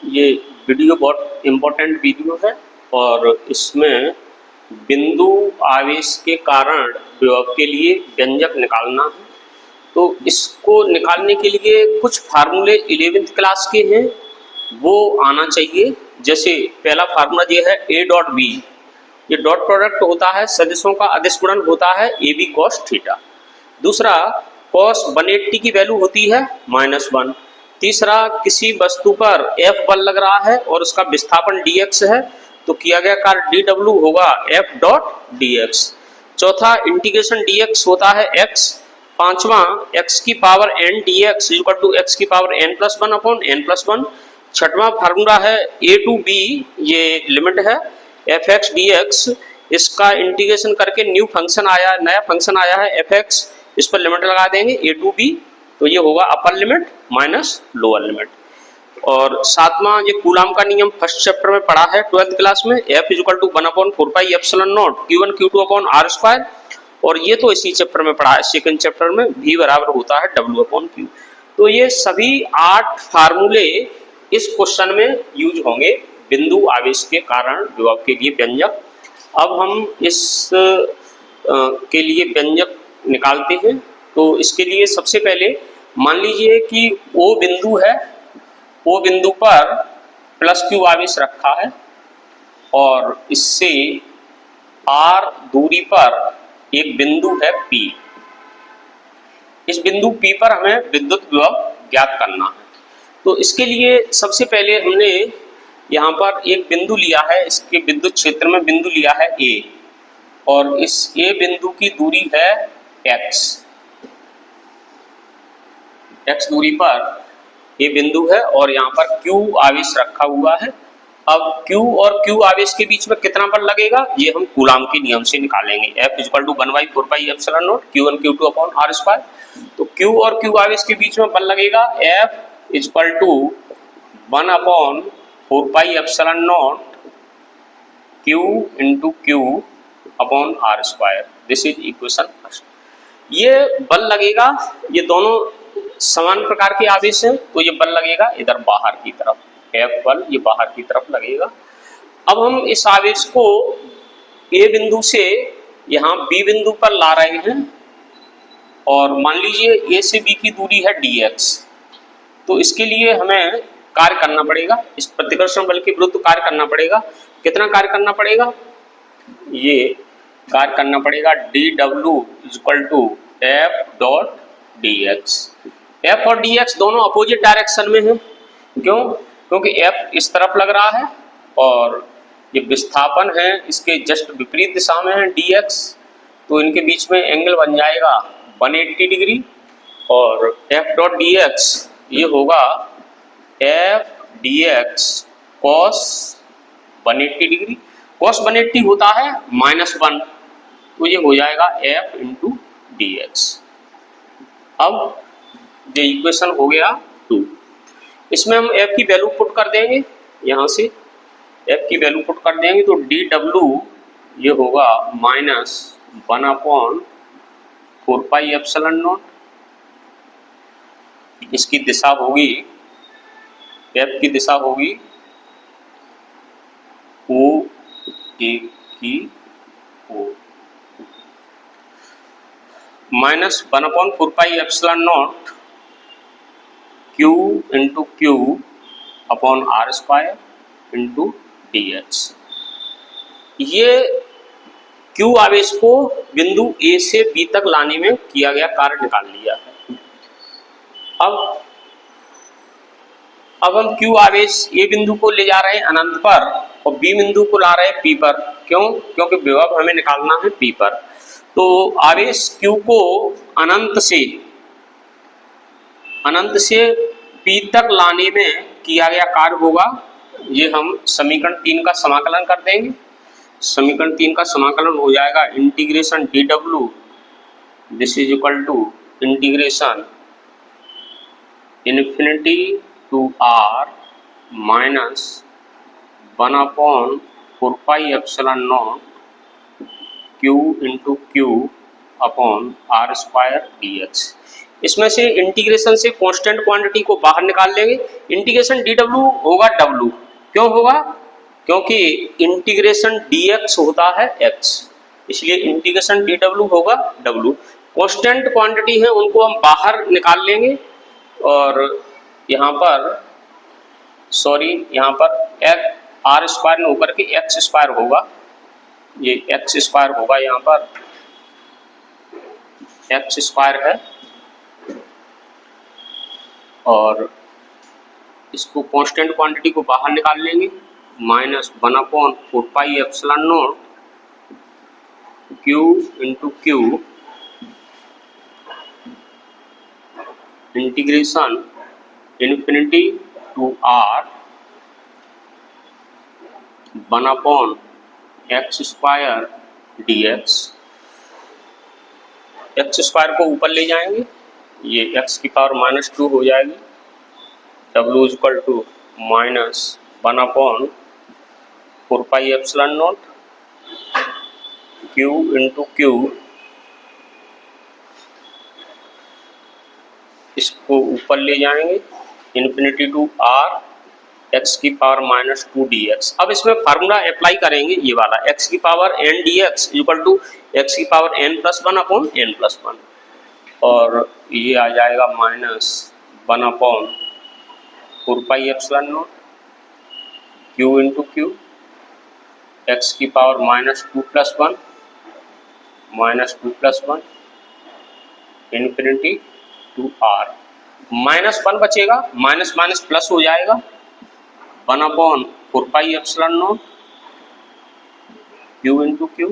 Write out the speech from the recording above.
ये वीडियो बहुत important video है और इसमें बिंदु आवेश के कारण विभव के लिए व्यंजक निकालना है। तो इसको निकालने के लिए कुछ फार्मूले 11th क्लास के हैं वो आना चाहिए। जैसे पहला फार्मूला ये है ए डॉट बी, ये डॉट प्रोडक्ट होता है, सदिशों का अदिश गुणन होता है ए बी कॉस थीटा। दूसरा कॉस 180 की वैल्यू होती है -1। तीसरा किसी वस्तु पर F बल लग रहा है और उसका विस्थापन dx है तो किया गया कार्य dw होगा F डॉट dx। चौथा इंटीग्रेशन dx होता है x। पांचवा x की power n dx equal to x की पावर n+1 अपॉन n+1। छठवां फार्मूला है a टू b, ये लिमिट है fx dx। इसका इंटीग्रेशन करके न्यू फंक्शन आया, नया फंक्शन आया है fx, इस पर लिमिट लगा देंगे a टू b, तो ये होगा upper limit minus lower limit. और सातवां ये कूलाम का नियम फर्स्ट चैप्टर में पढ़ा है 12th क्लास में, F equal to 1/4πε0 Q1 Q2 upon R square. और ये तो इसी चैप्टर में पढ़ा है सेकंड चैप्टर में, V बराबर होता है W अपॉन Q। तो ये सभी 8 फार्मूले इस क्वेश्चन में यूज होंगे बिंदु आवेश के कारण विभव के लिए व्यंजक। अब हम इस के लिए व्यंजक निकालते हैं। तो इसके लिए सबसे पहले मान लीजिए कि O बिंदु है, O बिंदु पर +Q आवेश रखा है और इससे R दूरी पर एक बिंदु है P। इस बिंदु P पर हमें विद्युत विभव ज्ञात करना है। तो इसके लिए सबसे पहले हमने यहाँ पर एक बिंदु लिया है, इसके विद्युत क्षेत्र में बिंदु लिया है A और इस A बिंदु की दूरी है x। x दूरी पर ये बिंदु है और यहाँ पर Q आवेश रखा हुआ है। अब Q और Q आवेश के बीच में कितना बल लगेगा ये हम कूलाम के नियम से निकालेंगे। F equal to 1/4πε0 Q1 Q2 upon R square. तो Q और Q आवेश के बीच में बल लगेगा F equal to 1/4πε0 Q into Q upon R square. This is equation first. ये बल लगेगा, ये दोनों समान प्रकार के आवेश हैं तो ये बल लगेगा इधर बाहर की तरफ, F बल ये बाहर की तरफ लगेगा। अब हम इस आवेश को A बिंदु से यहाँ B बिंदु पर ला रहे हैं और मान लीजिए A से B की दूरी है dx। तो इसके लिए हमें कार्य करना पड़ेगा, इस प्रतिकर्षण बल के विरुद्ध कार्य करना पड़ेगा। कितना कार्य करना पड़ेगा, ये कार्य करना पड़ेगा dw equal to F dot dx। F और dx दोनों अपोजिट डायरेक्शन में हैं। क्यों? क्योंकि F इस तरफ लग रहा है और ये विस्थापन है इसके जस्ट विपरीत दिशा में है dx, तो इनके बीच में एंगल बन जाएगा 180 डिग्री और F डॉट dx ये होगा F dx cos 180 degree. cos 180 होता है -1, तो ये हो जाएगा F इंटू dx। अब ये इक्वेशन हो गया 2। इसमें हम F की वैल्यू पुट कर देंगे, यहाँ से F की वैल्यू पुट कर देंगे तो dw ये होगा -1/4πε0। इसकी दिशा होगी, F की दिशा होगी O A की O, -1/4πε0 Q into Q upon R square into dx। ये Q आवेश को बिंदु A से B तक लाने में किया गया कार्य निकाल लिया है। अब हम Q आवेश A बिंदु को ले जा रहे हैं अनंत पर और B बिंदु को ला रहे हैं P पर। क्यों? क्योंकि विभव हमें निकालना है P पर। तो आवेश Q को अनंत से P तक लाने में किया गया कार्य होगा, ये हम समीकरण 3 का समाकलन कर देंगे। समीकरण 3 का समाकलन हो जाएगा integration dw this is equal to integration infinity to R minus 1/4πε0 Q into Q upon R square dx। इसमें से इंटीग्रेशन से कांस्टेंट क्वांटिटी को बाहर निकाल लेंगे। इंटीग्रेशन डी डब्ल्यू होगा डब्ल्यू, क्यों होगा? क्योंकि इंटीग्रेशन dx होता है x, इसलिए इंटीग्रेशन डी डब्ल्यू होगा डब्ल्यू। कांस्टेंट क्वांटिटी है उनको हम बाहर निकाल लेंगे और यहाँ पर यहाँ पर आर स्क्वायर में होकर के एक्स स्क्वायर होगा, ये एक्स स्क्वायर होगा, यहाँ पर एक्स स्क्वायर है और इसको कांस्टेंट क्वांटिटी को बाहर निकाल लेंगे। -1/4πε0 Q into Q integration infinity to R 1/x² dx। X square को ऊपर ले जाएंगे, ये x की पावर -2 हो जाएगी। W equal to -1/4πε0 Q into Q, इसको ऊपर ले जाएंगे इन्फिनिटी टू आर x की पावर -2 dx। अब इसमें फार्मूला अप्लाई करेंगे, ये वाला x की power n dx equal to x की पावर n+1/n+1 और ये आ जाएगा -1/4πε0 क्यू इंटू क्यू, x की पावर -2+1 इन्फिनिटी टू आर। -1 बचेगा, माइनस माइनस प्लस हो जाएगा, 1/4πε0 क्यू इंटू क्यू